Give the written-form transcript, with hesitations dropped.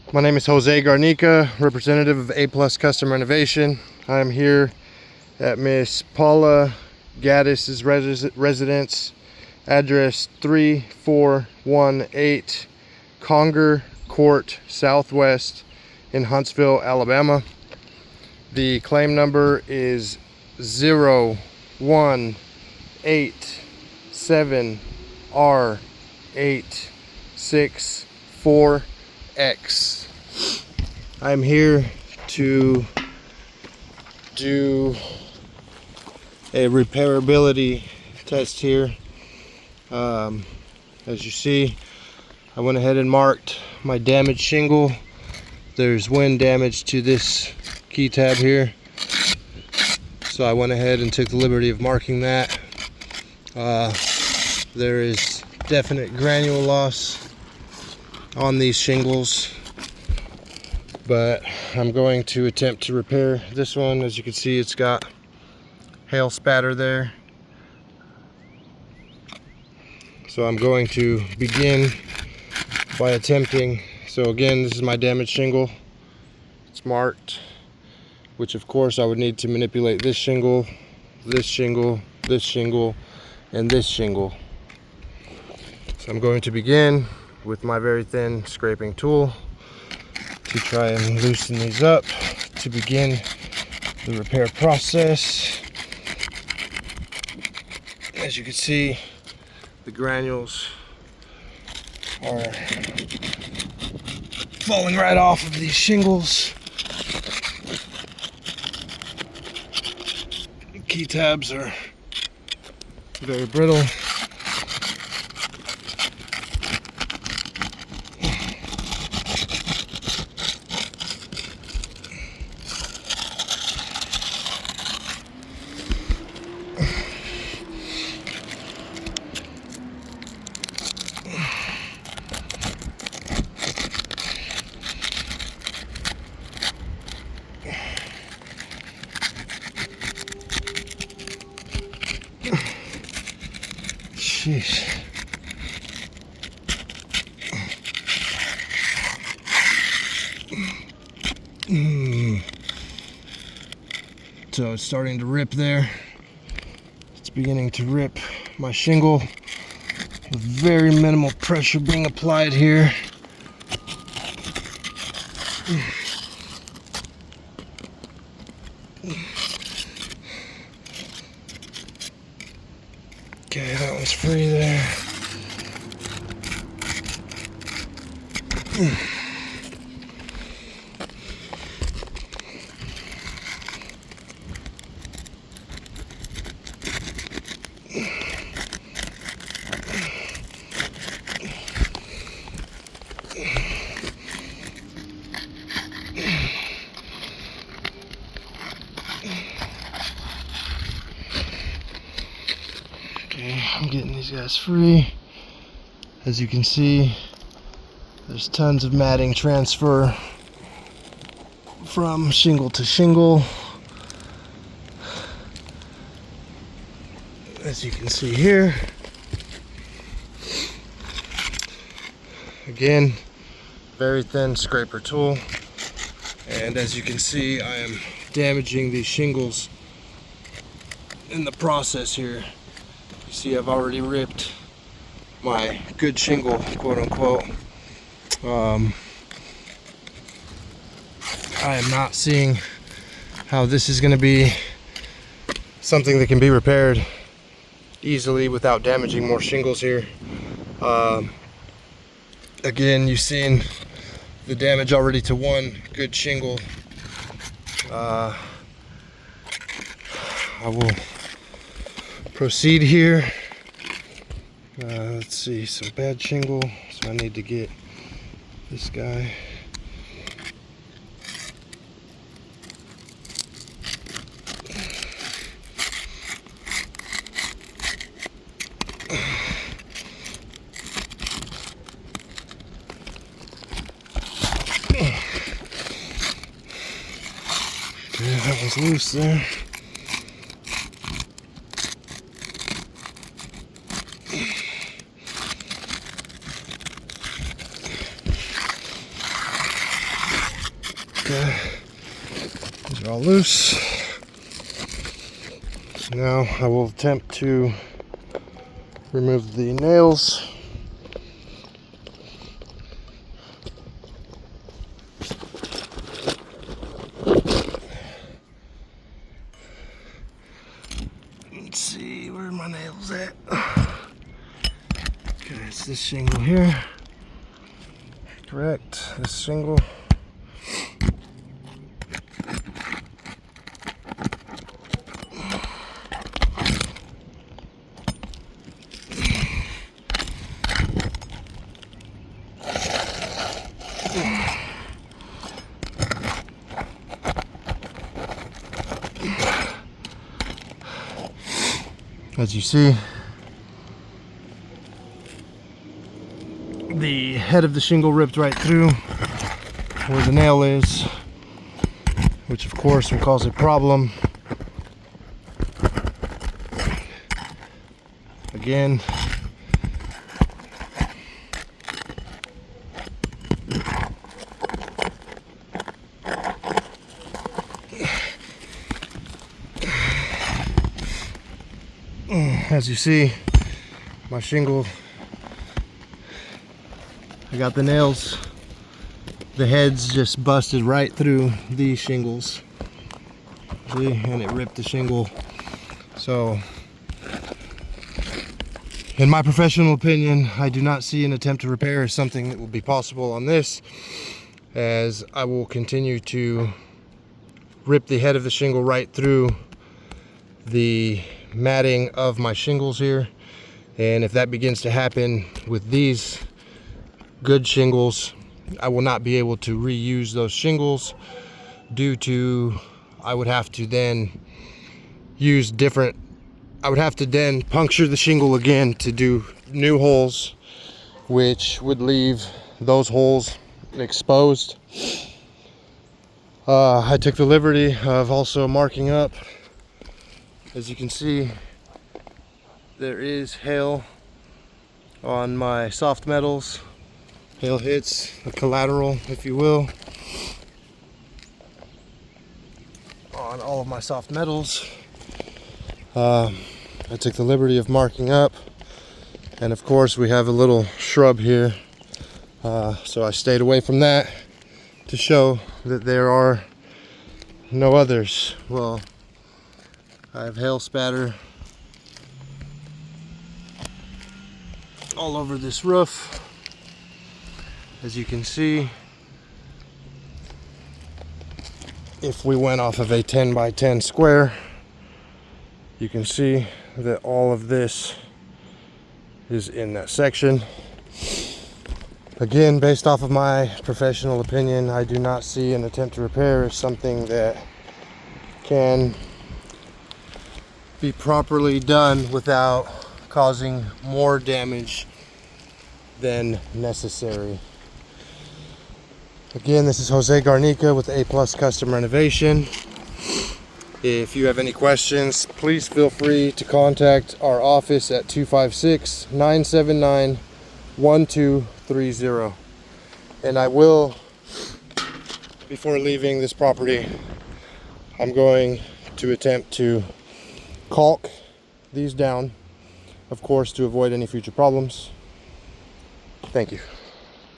My name is Jose Garnica, representative of A Plus Custom Renovation. I'm here at Miss Paula Gattis' residence, address 3418 Conger Court Southwest in Huntsville, Alabama. The claim number is 0187R864X. I'm here to do a repairability test here. As you see, I went ahead and marked my damaged shingle. There's wind damage to this key tab here, so I went ahead and took the liberty of marking that. There is definite granule loss on these shingles, but I'm going to attempt to repair this one. As you can see, it's got hail spatter there, so I'm going to begin by attempting. So again, this is my damaged shingle. It's marked, which of course I would need to manipulate this shingle, this shingle, this shingle, and this shingle. So I'm going to begin with my very thin scraping tool to try and loosen these up to begin the repair process. As you can see, the granules are falling right off of these shingles. The key tabs are very brittle. Jeez. So it's starting to rip there. It's beginning to rip my shingle with very minimal pressure being applied here. Okay, that one's free there. Okay, I'm getting these guys free. As you can see, there's tons of matting transfer from shingle to shingle. As you can see here, again, very thin scraper tool, and as you can see, I am damaging these shingles in the process here. You see, I've already ripped my good shingle, quote unquote. I am not seeing how this is going to be something that can be repaired easily without damaging more shingles here. Again, you've seen the damage already to one good shingle. I will proceed here. Let's see, some bad shingle, so I need to get this guy. Okay, that one's loose there. Okay, these are all loose. Now I will attempt to remove the nails. Let's see, where are my nails at? Okay, it's this shingle here. Correct, this shingle. As you see, the head of the shingle ripped right through where the nail is, which of course will cause a problem. Again, as you see, my shingle, I got the nails, the heads just busted right through these shingles. See, and it ripped the shingle. So, in my professional opinion, I do not see an attempt to repair as something that will be possible on this, as I will continue to rip the head of the shingle right through the matting of my shingles here. And if that begins to happen with these good shingles, I will not be able to reuse those shingles, due to I would have to then puncture the shingle again to do new holes, which would leave those holes exposed. I took the liberty of also marking up. As you can see, there is hail on my soft metals. Hail hits the collateral, if you will, on all of my soft metals. I took the liberty of marking up, and of course we have a little shrub here, so I stayed away from that to show that there are no others. Well, I have hail spatter all over this roof. As you can see, if we went off of a 10 by 10 square, you can see that all of this is in that section. Again, based off of my professional opinion, I do not see an attempt to repair as something that can be properly done without causing more damage than necessary. Again, this is Jose Garnica with A+ Custom Renovation. If you have any questions, please feel free to contact our office at 256-979-1230. And I will, before leaving this property, I'm going to attempt to caulk these down, of course, to avoid any future problems. Thank you.